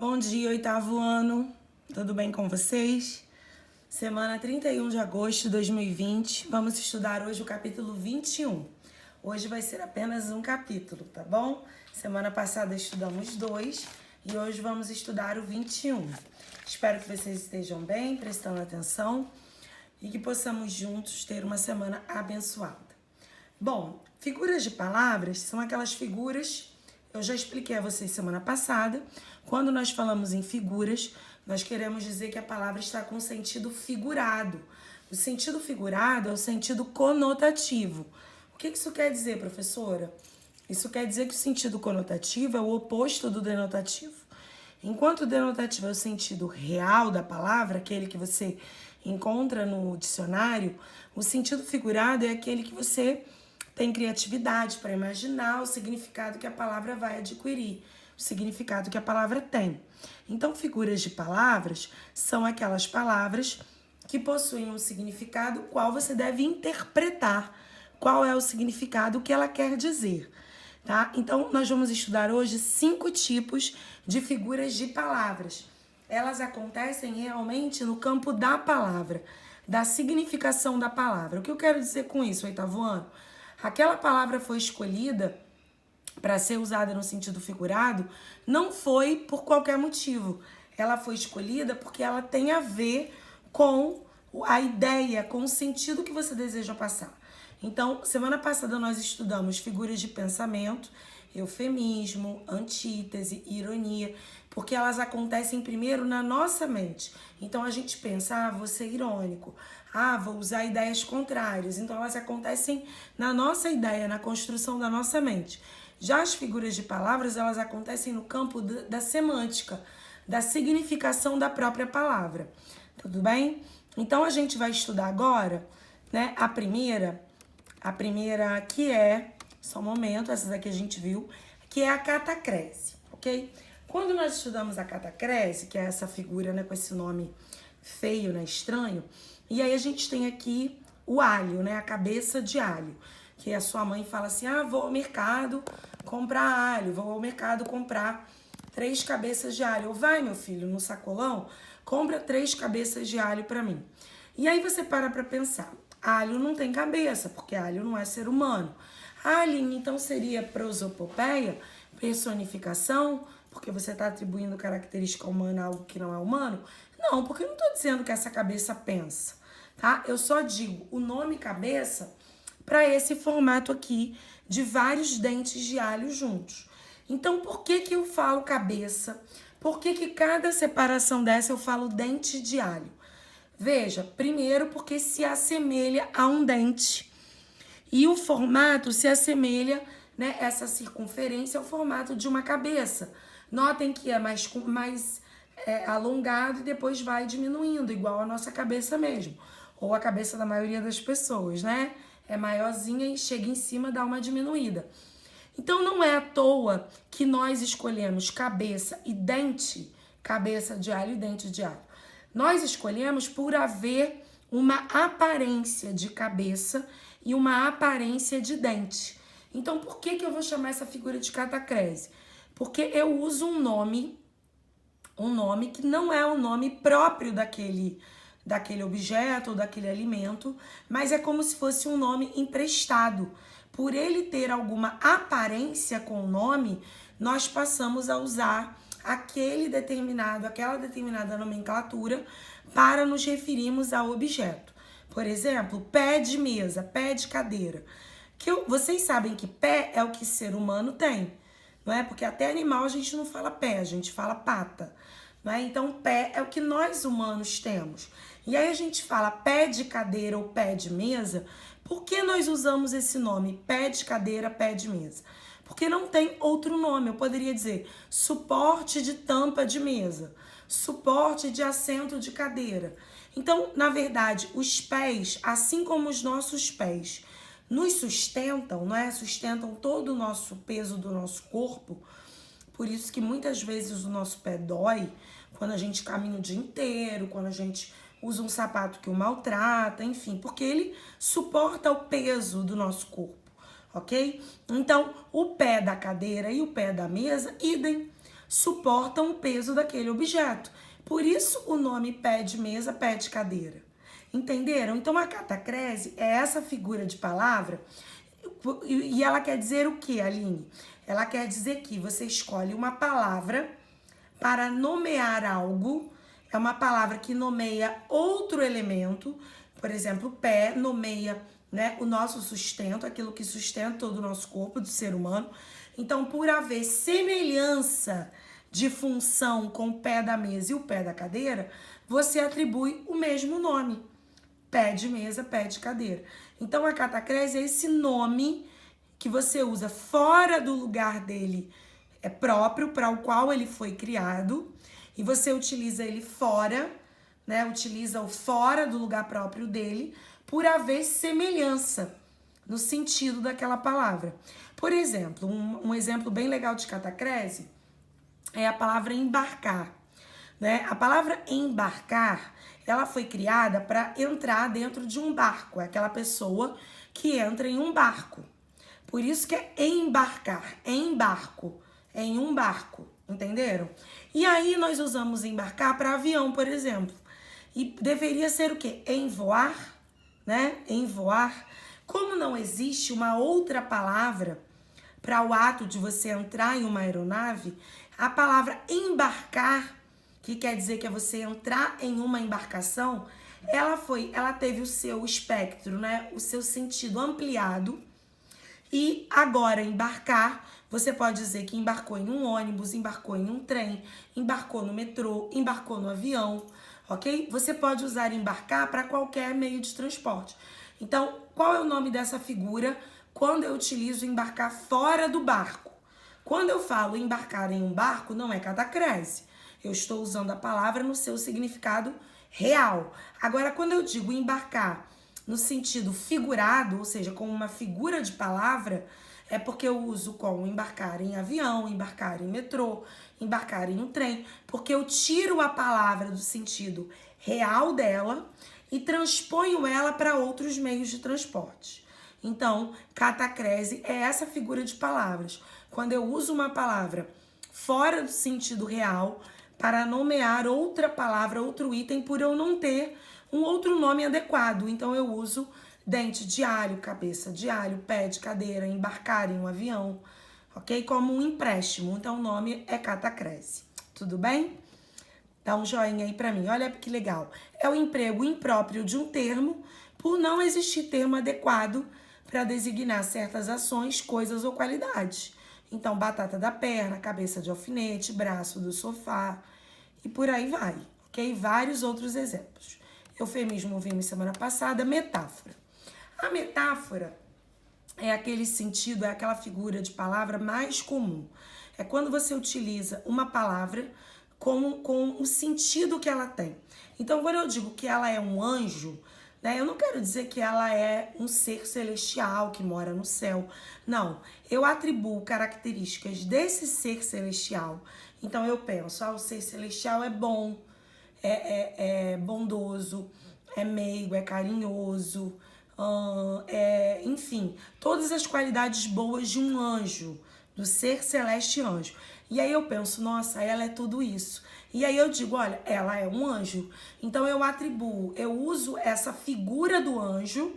Bom dia, oitavo ano. Tudo bem com vocês? Semana 31 de agosto de 2020. Vamos estudar hoje o capítulo 21. Hoje vai ser apenas um capítulo, tá bom? Semana passada estudamos 2 e hoje vamos estudar o 21. Espero que vocês estejam bem, prestando atenção e que possamos juntos ter uma semana abençoada. Bom, figuras de palavras são aquelas figuras. Eu já expliquei a vocês semana passada. Quando nós falamos em figuras, nós queremos dizer que a palavra está com sentido figurado. O sentido figurado é o sentido conotativo. O que isso quer dizer, professora? Isso quer dizer que o sentido conotativo é o oposto do denotativo. Enquanto o denotativo é o sentido real da palavra, aquele que você encontra no dicionário, o sentido figurado é aquele que você tem criatividade para imaginar o significado que a palavra vai adquirir, o significado que a palavra tem. Então, figuras de palavras são aquelas palavras que possuem um significado qual você deve interpretar, qual é o significado que ela quer dizer, tá? Então, nós vamos estudar hoje 5 tipos de figuras de palavras. Elas acontecem realmente no campo da palavra, da significação da palavra. O que eu quero dizer com isso, oitavo ano? Aquela palavra foi escolhida para ser usada no sentido figurado, não foi por qualquer motivo. Ela foi escolhida porque ela tem a ver com a ideia, com o sentido que você deseja passar. Então, semana passada nós estudamos figuras de pensamento, eufemismo, antítese, ironia, porque elas acontecem primeiro na nossa mente. Então a gente pensa, vou ser irônico, vou usar ideias contrárias. Então elas acontecem na nossa ideia, na construção da nossa mente. Já as figuras de palavras, elas acontecem no campo da semântica, da significação da própria palavra. Tudo bem? Então a gente vai estudar agora, né, a primeira que é, só um momento, essa daqui a gente viu, que é a catacrese, ok? Quando nós estudamos a catacrese, que é essa figura, né, com esse nome feio, né, estranho, e aí a gente tem aqui o alho, né, a cabeça de alho, que a sua mãe fala assim, vou ao mercado comprar alho, vou ao mercado comprar 3 cabeças de alho. Ou vai, meu filho, no sacolão, compra 3 cabeças de alho para mim. E aí você para pensar, alho não tem cabeça, porque alho não é ser humano. Alien, então, seria prosopopeia, personificação, porque você está atribuindo característica humana a algo que não é humano? Não, porque eu não estou dizendo que essa cabeça pensa, tá? Eu só digo o nome cabeça para esse formato aqui de vários dentes de alho juntos. Então, por que eu falo cabeça? Por que cada separação dessa eu falo dente de alho? Veja, primeiro porque se assemelha a um dente. E o formato se assemelha, né, essa circunferência ao formato de uma cabeça. Notem que é mais alongado e depois vai diminuindo, igual a nossa cabeça mesmo. Ou a cabeça da maioria das pessoas, né? É maiorzinha e chega em cima, dá uma diminuída. Então não é à toa que nós escolhemos cabeça e dente, cabeça de alho e dente de alho. Nós escolhemos por haver uma aparência de cabeça e uma aparência de dente. Então, por que eu vou chamar essa figura de catacrese? Porque eu uso um nome que não é o nome próprio daquele objeto ou daquele alimento, mas é como se fosse um nome emprestado. Por ele ter alguma aparência com o nome, nós passamos a usar aquela determinada nomenclatura para nos referirmos ao objeto. Por exemplo, pé de mesa, pé de cadeira. Vocês sabem que pé é o que ser humano tem, não é? Porque até animal a gente não fala pé, a gente fala pata, não é? Então, pé é o que nós humanos temos. E aí a gente fala pé de cadeira ou pé de mesa, por que nós usamos esse nome, pé de cadeira, pé de mesa? Porque não tem outro nome. Eu poderia dizer suporte de tampa de mesa, suporte de assento de cadeira. Então, na verdade, os pés, assim como os nossos pés, nos sustentam, não é? Sustentam todo o nosso peso do nosso corpo. Por isso que muitas vezes o nosso pé dói quando a gente caminha o dia inteiro, quando a gente usa um sapato que o maltrata, enfim, porque ele suporta o peso do nosso corpo, ok? Então, o pé da cadeira e o pé da mesa, idem. suportam o peso daquele objeto. Por isso o nome pé de mesa, pé de cadeira. Entenderam? Então a catacrese é essa figura de palavra e ela quer dizer o que, Aline? Ela quer dizer que você escolhe uma palavra para nomear algo. É uma palavra que nomeia outro elemento. Por exemplo, pé nomeia, né, o nosso sustento, aquilo que sustenta todo o nosso corpo, do ser humano. Então, por haver semelhança de função com o pé da mesa e o pé da cadeira, você atribui o mesmo nome. Pé de mesa, pé de cadeira. Então, a catacrese é esse nome que você usa fora do lugar dele próprio, para o qual ele foi criado, e você utiliza ele fora, né? Utiliza o fora do lugar próprio dele, por haver semelhança no sentido daquela palavra. Por exemplo, um exemplo bem legal de catacrese é a palavra embarcar, né? A palavra embarcar, ela foi criada para entrar dentro de um barco. É aquela pessoa que entra em um barco. Por isso que é embarcar, embarco, em um barco, entenderam? E aí nós usamos embarcar para avião, por exemplo. E deveria ser o quê? Em voar, né? Em voar. Como não existe uma outra palavra para o ato de você entrar em uma aeronave, a palavra embarcar, que quer dizer que é você entrar em uma embarcação, ela teve o seu espectro, né? O seu sentido ampliado. E agora, embarcar, você pode dizer que embarcou em um ônibus, embarcou em um trem, embarcou no metrô, embarcou no avião, ok? Você pode usar embarcar para qualquer meio de transporte. Então, qual é o nome dessa figura quando eu utilizo embarcar fora do barco? Quando eu falo embarcar em um barco, não é catacrese. Eu estou usando a palavra no seu significado real. Agora, quando eu digo embarcar no sentido figurado, ou seja, com uma figura de palavra, é porque eu uso como embarcar em avião, embarcar em metrô, embarcar em um trem, porque eu tiro a palavra do sentido real dela e transponho ela para outros meios de transporte. Então, catacrese é essa figura de palavras. Quando eu uso uma palavra fora do sentido real para nomear outra palavra, outro item, por eu não ter um outro nome adequado. Então, eu uso dente de alho, cabeça de alho, pé de cadeira, embarcar em um avião, ok? Como um empréstimo. Então, o nome é catacrese. Tudo bem? Dá um joinha aí pra mim. Olha que legal. É o emprego impróprio de um termo por não existir termo adequado para designar certas ações, coisas ou qualidades. Então, batata da perna, cabeça de alfinete, braço do sofá e por aí vai, ok? Vários outros exemplos. Eufemismo vimos semana passada, metáfora. A metáfora é aquele sentido, é aquela figura de palavra mais comum. É quando você utiliza uma palavra com o sentido que ela tem. Então, quando eu digo que ela é um anjo, né, eu não quero dizer que ela é um ser celestial que mora no céu. Não, eu atribuo características desse ser celestial. Então, eu penso, o ser celestial é bom, é bondoso, é meigo, é carinhoso, enfim, todas as qualidades boas de um anjo, do ser celeste anjo. E aí eu penso, nossa, ela é tudo isso. E aí eu digo, olha, ela é um anjo. Então eu atribuo, eu uso essa figura do anjo,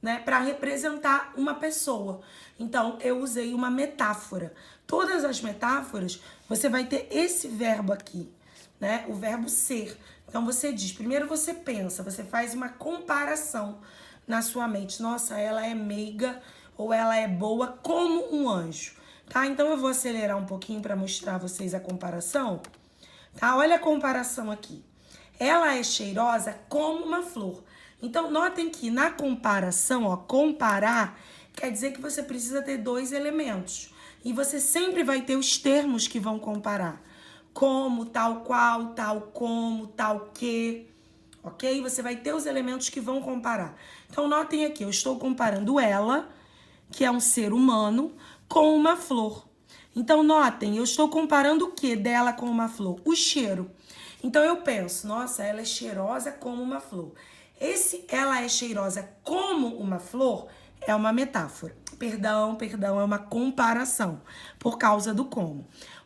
né, para representar uma pessoa. Então eu usei uma metáfora. Todas as metáforas, você vai ter esse verbo aqui, né, o verbo ser. Então você diz, primeiro você pensa, você faz uma comparação na sua mente. Nossa, ela é meiga ou ela é boa como um anjo, tá? Então eu vou acelerar um pouquinho para mostrar a vocês a comparação, tá? Olha a comparação aqui. Ela é cheirosa como uma flor. Então notem que na comparação, ó, comparar quer dizer que você precisa ter dois elementos. E você sempre vai ter os termos que vão comparar. Como, tal qual, tal como, tal que, ok? Você vai ter os elementos que vão comparar. Então, notem aqui, eu estou comparando ela, que é um ser humano, com uma flor. Então, notem, eu estou comparando o que dela com uma flor? O cheiro. Então, eu penso, nossa, ela é cheirosa como uma flor. Esse ela é cheirosa como uma flor é uma metáfora. Perdão, é uma comparação, por causa do como.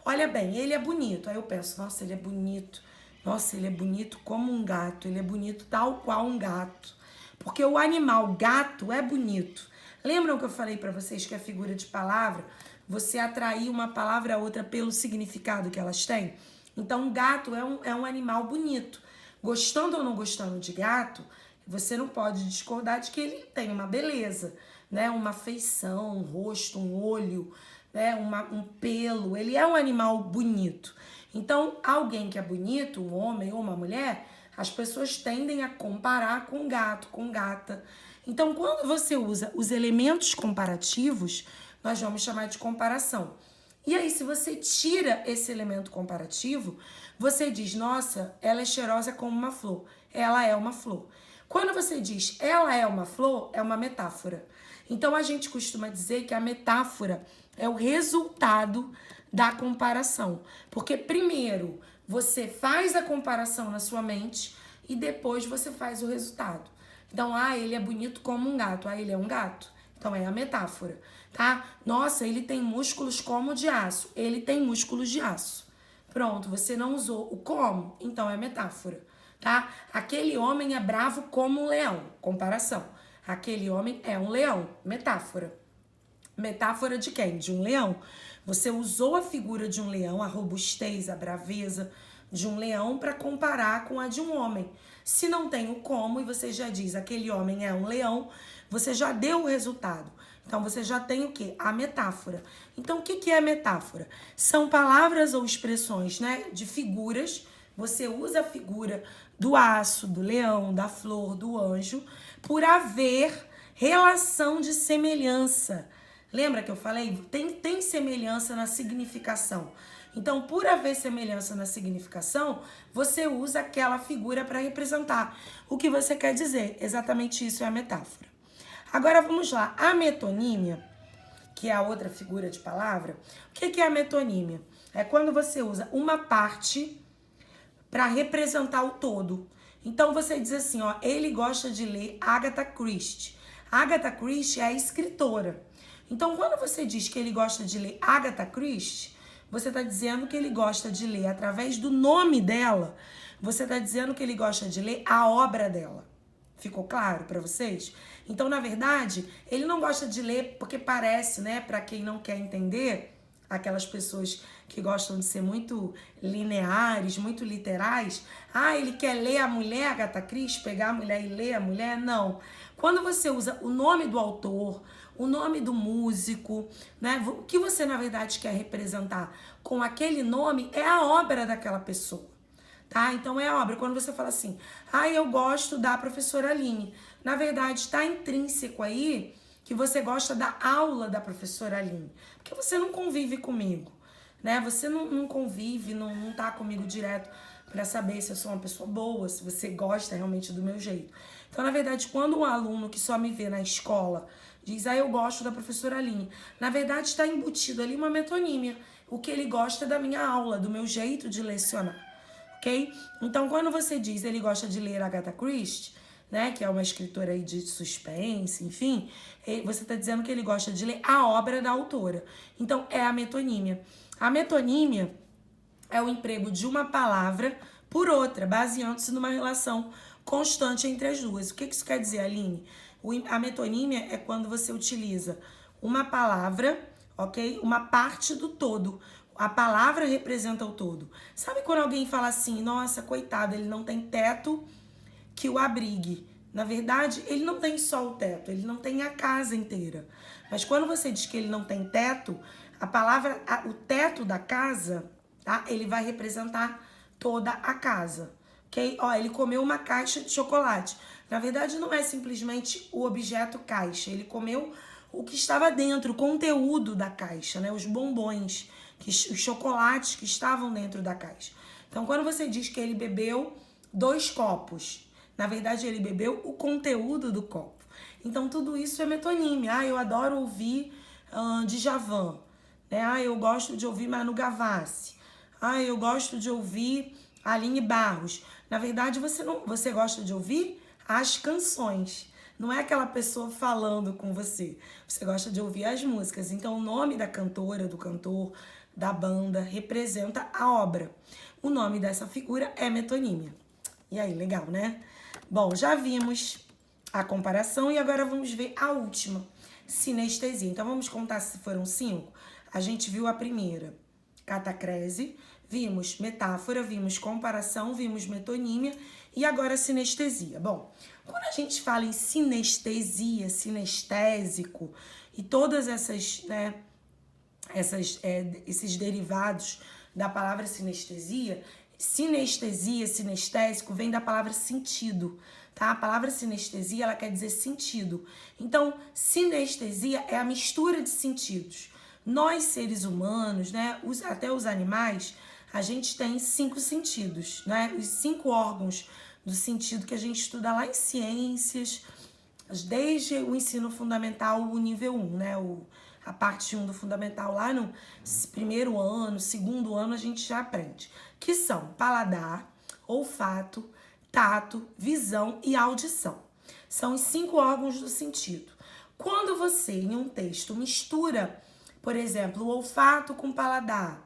olha bem, ele é bonito. Aí eu penso, nossa, ele é bonito. Nossa, ele é bonito como um gato. Ele é bonito tal qual um gato. Porque o animal gato é bonito. Lembram que eu falei para vocês que a figura de palavra, você atrair uma palavra a outra pelo significado que elas têm? Então, gato é um animal bonito. Gostando ou não gostando de gato, você não pode discordar de que ele tem uma beleza, né? Uma feição, um rosto, um olho, né? Um pelo. Ele é um animal bonito. Então, alguém que é bonito, um homem ou uma mulher, as pessoas tendem a comparar com gato, com gata. Então, quando você usa os elementos comparativos, nós vamos chamar de comparação. E aí, se você tira esse elemento comparativo, você diz, nossa, ela é cheirosa como uma flor. Ela é uma flor. Quando você diz ela é uma flor, é uma metáfora. Então, a gente costuma dizer que a metáfora é o resultado da comparação. Porque, primeiro, você faz a comparação na sua mente e depois você faz o resultado. Então, ele é bonito como um gato. Ele é um gato. Então, é a metáfora, tá? Nossa, ele tem músculos como de aço. Ele tem músculos de aço. Pronto, você não usou o como, então é metáfora, tá? Aquele homem é bravo como um leão. Comparação. Aquele homem é um leão. Metáfora. Metáfora de quem? De um leão. Você usou a figura de um leão, a robustez, a braveza de um leão para comparar com a de um homem. Se não tem o como e você já diz aquele homem é um leão, você já deu o resultado. Então, você já tem o quê? A metáfora. Então, o que é metáfora? São palavras ou expressões, né, de figuras. Você usa a figura do aço, do leão, da flor, do anjo, por haver relação de semelhança. Lembra que eu falei? Tem semelhança na significação. Então, por haver semelhança na significação, você usa aquela figura para representar o que você quer dizer. Exatamente isso é a metáfora. Agora, vamos lá. A metonímia, que é a outra figura de palavra, o que é a metonímia? É quando você usa uma parte para representar o todo. Então, você diz assim, ó, ele gosta de ler Agatha Christie. Agatha Christie é a escritora. Então, quando você diz que ele gosta de ler Agatha Christie, você está dizendo que ele gosta de ler através do nome dela. Você está dizendo que ele gosta de ler a obra dela. Ficou claro para vocês? Então, na verdade, ele não gosta de ler porque parece, né, para quem não quer entender, aquelas pessoas que gostam de ser muito lineares, muito literais. Ele quer ler a mulher, Agatha Christie, pegar a mulher e ler a mulher? Não. Quando você usa o nome do autor, o nome do músico, né? O que você, na verdade, quer representar com aquele nome é a obra daquela pessoa, tá? Então, é a obra. Quando você fala assim, eu gosto da professora Aline. Na verdade, está intrínseco aí que você gosta da aula da professora Aline. Porque você não convive comigo, né? Você não convive, não tá comigo direto para saber se eu sou uma pessoa boa, se você gosta realmente do meu jeito. Então, na verdade, quando um aluno que só me vê na escola diz, eu gosto da professora Aline, na verdade está embutido ali uma metonímia. O que ele gosta é da minha aula, do meu jeito de lecionar, ok? Então, quando você diz ele gosta de ler Agatha Christie, né, que é uma escritora aí de suspense, enfim, você está dizendo que ele gosta de ler a obra da autora. Então, é a metonímia. A metonímia é o emprego de uma palavra por outra, baseando-se numa relação constante entre as duas. O que isso quer dizer, Aline? A metonímia é quando você utiliza uma palavra, ok? Uma parte do todo. A palavra representa o todo. Sabe quando alguém fala assim, nossa, coitado, ele não tem teto que o abrigue? Na verdade, ele não tem só o teto, ele não tem a casa inteira. Mas quando você diz que ele não tem teto, a palavra, o teto da casa, tá? Ele vai representar toda a casa, ok? Ele comeu uma caixa de chocolate. Na verdade, não é simplesmente o objeto caixa. Ele comeu o que estava dentro, o conteúdo da caixa, né? Os bombons, os chocolates que estavam dentro da caixa. Então, quando você diz que ele bebeu 2 copos, na verdade, ele bebeu o conteúdo do copo. Então, tudo isso é metonímia. Eu adoro ouvir Djavan, né? Eu gosto de ouvir Manu Gavassi. Eu gosto de ouvir Aline Barros. Na verdade, você gosta de ouvir as canções. Não é aquela pessoa falando com você. Você gosta de ouvir as músicas. Então, o nome da cantora, do cantor, da banda, representa a obra. O nome dessa figura é metonímia. E aí, legal, né? Bom, já vimos a comparação e agora vamos ver a última, sinestesia. Então, vamos contar se foram 5. A gente viu a primeira, catacrese, vimos metáfora, vimos comparação, vimos metonímia e agora sinestesia. Bom, quando a gente fala em sinestesia, sinestésico e todas essas, né, esses derivados da palavra sinestesia, sinestésico vem da palavra sentido, tá? A palavra sinestesia, ela quer dizer sentido. Então, sinestesia é a mistura de sentidos. Nós, seres humanos, né, até os animais, a gente tem 5 sentidos, né? Os 5 órgãos do sentido que a gente estuda lá em ciências, desde o ensino fundamental, o nível 1, né? A parte 1 do fundamental, lá no primeiro ano, segundo ano, a gente já aprende. Que são paladar, olfato, tato, visão e audição. São os 5 órgãos do sentido. Quando você, em um texto, mistura, por exemplo, o olfato com o paladar,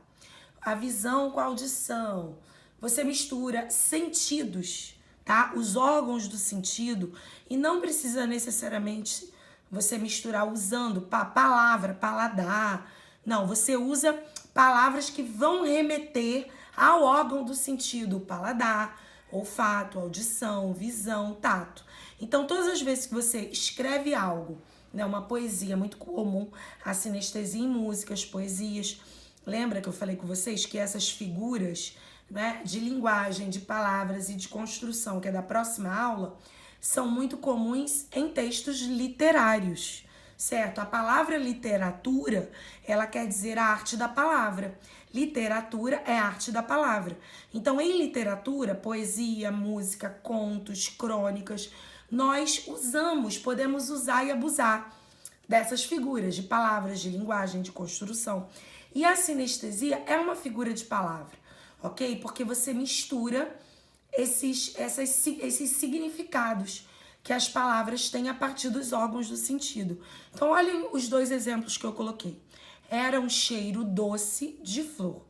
a visão com a audição, você mistura sentidos, tá? Os órgãos do sentido, e não precisa necessariamente você misturar usando palavra, paladar. Não, você usa palavras que vão remeter ao órgão do sentido, paladar, olfato, audição, visão, tato. Então, todas as vezes que você escreve algo, né, uma poesia muito comum, a sinestesia em músicas, poesias. Lembra que eu falei com vocês que essas figuras, né, de linguagem, de palavras e de construção, que é da próxima aula, são muito comuns em textos literários, certo? A palavra literatura, ela quer dizer a arte da palavra. Literatura é a arte da palavra. Então, em literatura, poesia, música, contos, crônicas, nós podemos usar e abusar dessas figuras de palavras, de linguagem, de construção. E a sinestesia é uma figura de palavra, ok? Porque você mistura esses significados que as palavras têm a partir dos órgãos do sentido. Então, olhem os 2 exemplos que eu coloquei. Era um cheiro doce de flor.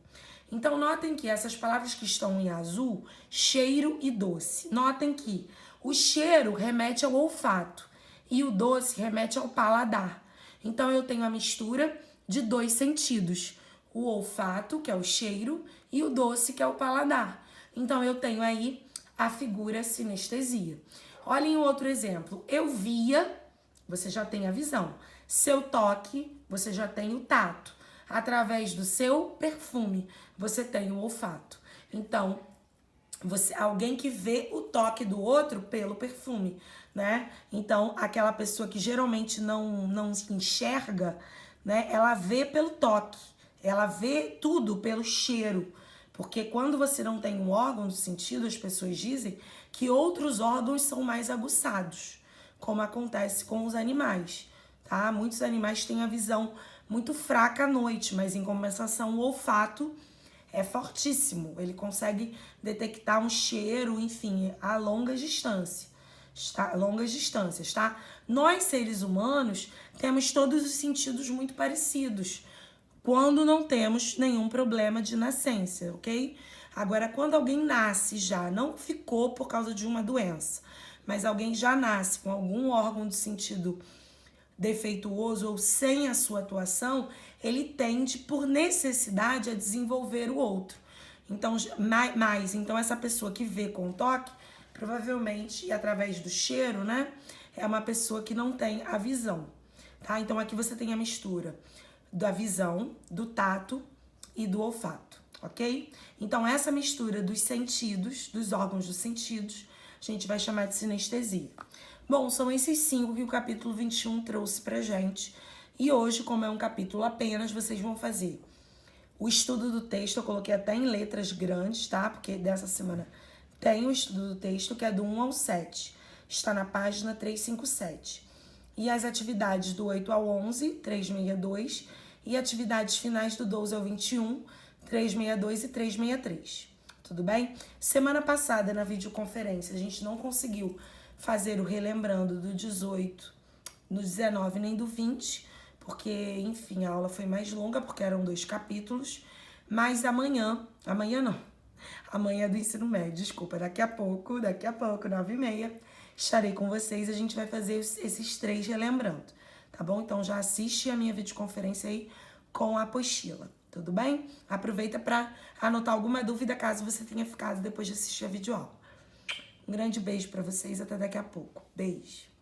Então, notem que essas palavras que estão em azul, cheiro e doce. Notem que o cheiro remete ao olfato e o doce remete ao paladar. Então, eu tenho a mistura de 2 sentidos. O olfato, que é o cheiro, e o doce, que é o paladar. Então, eu tenho aí a figura sinestesia. Olhem outro exemplo. Eu via, você já tem a visão. Seu toque, você já tem o tato. Através do seu perfume, você tem o olfato. Então, alguém que vê o toque do outro pelo perfume, né? Então, aquela pessoa que geralmente não se enxerga, né? Ela vê pelo toque. Ela vê tudo pelo cheiro. Porque quando você não tem um órgão do sentido, as pessoas dizem que outros órgãos são mais aguçados, como acontece com os animais, tá? Muitos animais têm a visão muito fraca à noite, mas em compensação o olfato é fortíssimo. Ele consegue detectar um cheiro, enfim, a longas distâncias, tá? Nós, seres humanos, temos todos os sentidos muito parecidos, quando não temos nenhum problema de nascença, ok? Agora, quando alguém nasce já, não ficou por causa de uma doença, mas alguém já nasce com algum órgão do sentido defeituoso ou sem a sua atuação, ele tende, por necessidade, a desenvolver o outro. Então, então essa pessoa que vê com toque, provavelmente, e através do cheiro, né, é uma pessoa que não tem a visão, tá? Então, aqui você tem a mistura da visão, do tato e do olfato, ok? Então, essa mistura dos sentidos, dos órgãos dos sentidos, a gente vai chamar de sinestesia. Bom, são esses 5 que o capítulo 21 trouxe pra gente. E hoje, como é um capítulo apenas, vocês vão fazer o estudo do texto. Eu coloquei até em letras grandes, tá? Porque dessa semana tem o estudo do texto, que é do 1 ao 7. Está na página 357. E as atividades do 8 ao 11, 362. E atividades finais do 12 ao 21, 362 e 363. Tudo bem? Semana passada, na videoconferência, a gente não conseguiu fazer o relembrando do 18, no 19 nem do 20, porque, enfim, a aula foi mais longa, porque eram 2 capítulos. Mas amanhã não, amanhã é do ensino médio, desculpa, daqui a pouco, 9h30, estarei com vocês, a gente vai fazer esses 3 relembrando, tá bom? Então já assiste a minha videoconferência aí com a apostila, tudo bem? Aproveita para anotar alguma dúvida caso você tenha ficado depois de assistir a videoaula. Um grande beijo para vocês, até daqui a pouco. Beijo!